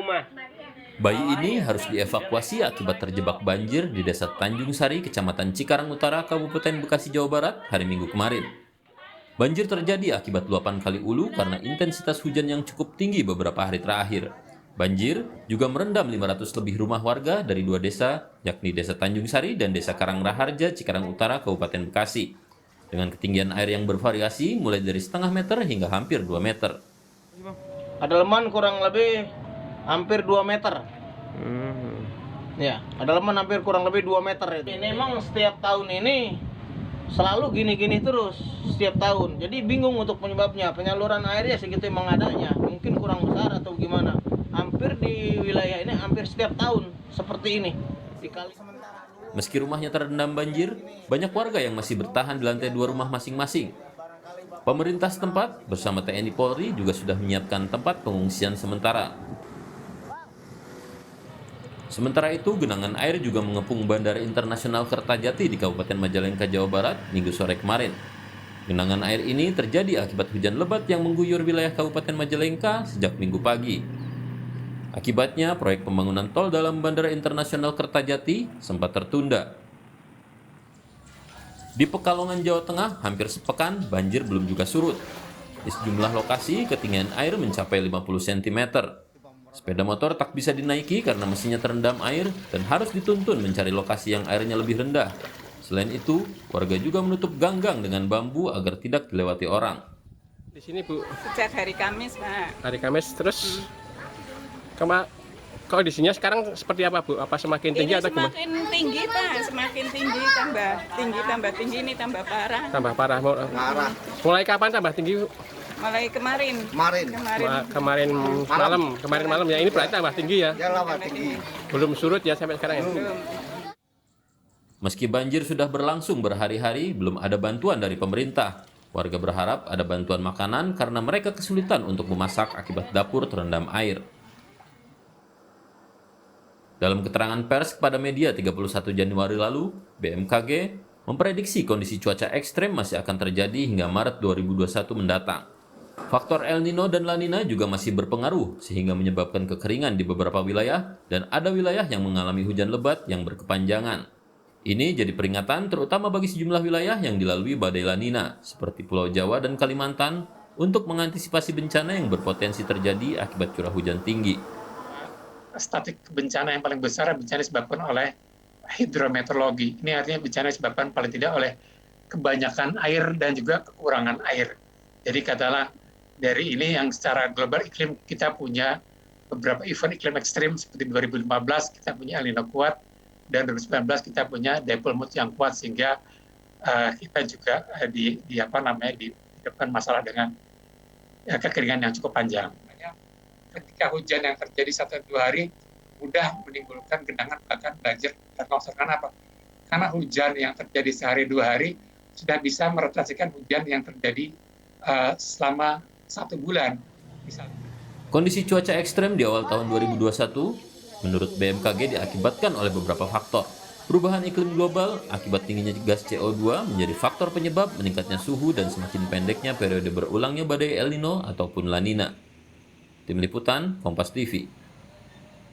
rumah. Bayi ini harus dievakuasi akibat terjebak banjir di Desa Tanjung Sari, Kecamatan Cikarang Utara, Kabupaten Bekasi, Jawa Barat, hari Minggu kemarin. Banjir terjadi akibat luapan Kali Ulu karena intensitas hujan yang cukup tinggi beberapa hari terakhir. Banjir juga merendam 500 lebih rumah warga dari dua desa, yakni Desa Tanjung Sari dan Desa Karangraharja, Cikarang Utara, Kabupaten Bekasi. Dengan ketinggian air yang bervariasi mulai dari setengah meter hingga hampir 2 meter. Kedalaman kurang lebih hampir 2 meter. Ya, kedalaman hampir kurang lebih 2 meter itu. Ini memang setiap tahun ini selalu gini-gini terus setiap tahun. Jadi bingung untuk penyebabnya. Penyaluran airnya segitu emang adanya. Mungkin kurang besar atau gimana. Hampir di wilayah ini hampir setiap tahun seperti ini. Dikali sementara. Meski rumahnya terendam banjir, banyak warga yang masih bertahan di lantai 2 rumah masing-masing. Pemerintah setempat bersama TNI Polri juga sudah menyiapkan tempat pengungsian sementara. Sementara itu, genangan air juga mengepung Bandara Internasional Kertajati di Kabupaten Majalengka, Jawa Barat, Minggu sore kemarin. Genangan air ini terjadi akibat hujan lebat yang mengguyur wilayah Kabupaten Majalengka sejak Minggu pagi. Akibatnya, proyek pembangunan tol dalam Bandara Internasional Kertajati sempat tertunda. Di Pekalongan, Jawa Tengah, hampir sepekan banjir belum juga surut. Di sejumlah lokasi, ketinggian air mencapai 50 cm. Sepeda motor tak bisa dinaiki karena mesinnya terendam air dan harus dituntun mencari lokasi yang airnya lebih rendah. Selain itu, warga juga menutup ganggang dengan bambu agar tidak dilewati orang. Di sini, Bu? Sejak hari Kamis, Pak. Hari Kamis, terus kalau di sini sekarang seperti apa, Bu? Apa semakin tinggi atau gimana? Semakin tinggi, Pak. Semakin tinggi, tambah tinggi, ini tambah parah. Tambah parah. Mulai kapan tambah tinggi, Bu? Mulai kemarin. Kemarin malam ya. Ini berarti tambah tinggi ya? Tambah tinggi. Belum surut ya sampai sekarang ya? Belum. Meski banjir sudah berlangsung berhari-hari, belum ada bantuan dari pemerintah. Warga berharap ada bantuan makanan karena mereka kesulitan untuk memasak akibat dapur terendam air. Dalam keterangan pers kepada media 31 Januari lalu, BMKG memprediksi kondisi cuaca ekstrem masih akan terjadi hingga Maret 2021 mendatang. Faktor El Nino dan La Nina juga masih berpengaruh sehingga menyebabkan kekeringan di beberapa wilayah dan ada wilayah yang mengalami hujan lebat yang berkepanjangan. Ini jadi peringatan terutama bagi sejumlah wilayah yang dilalui badai La Nina seperti Pulau Jawa dan Kalimantan untuk mengantisipasi bencana yang berpotensi terjadi akibat curah hujan tinggi. Statik bencana yang paling besar bencana disebabkan oleh hidrometeorologi. Ini artinya bencana disebabkan paling tidak oleh kebanyakan air dan juga kekurangan air. Jadi katakanlah dari ini yang secara global iklim kita punya beberapa event iklim ekstrim seperti 2015 kita punya El Nino kuat dan 2019 kita punya dipole mood yang kuat sehingga kita juga dihadapkan masalah dengan kekeringan yang cukup panjang. Ketika hujan yang terjadi 1-2 hari mudah menimbulkan genangan bahkan banjir dan longsor. Kenapa? Karena hujan yang terjadi sehari 2 hari sudah bisa merefleksikan hujan yang terjadi selama 1 bulan. Misalnya. Kondisi cuaca ekstrem di awal tahun 2021 menurut BMKG diakibatkan oleh beberapa faktor. Perubahan iklim global akibat tingginya gas CO2 menjadi faktor penyebab meningkatnya suhu dan semakin pendeknya periode berulangnya badai El Nino ataupun La Nina. Tim Liputan, Kompas TV.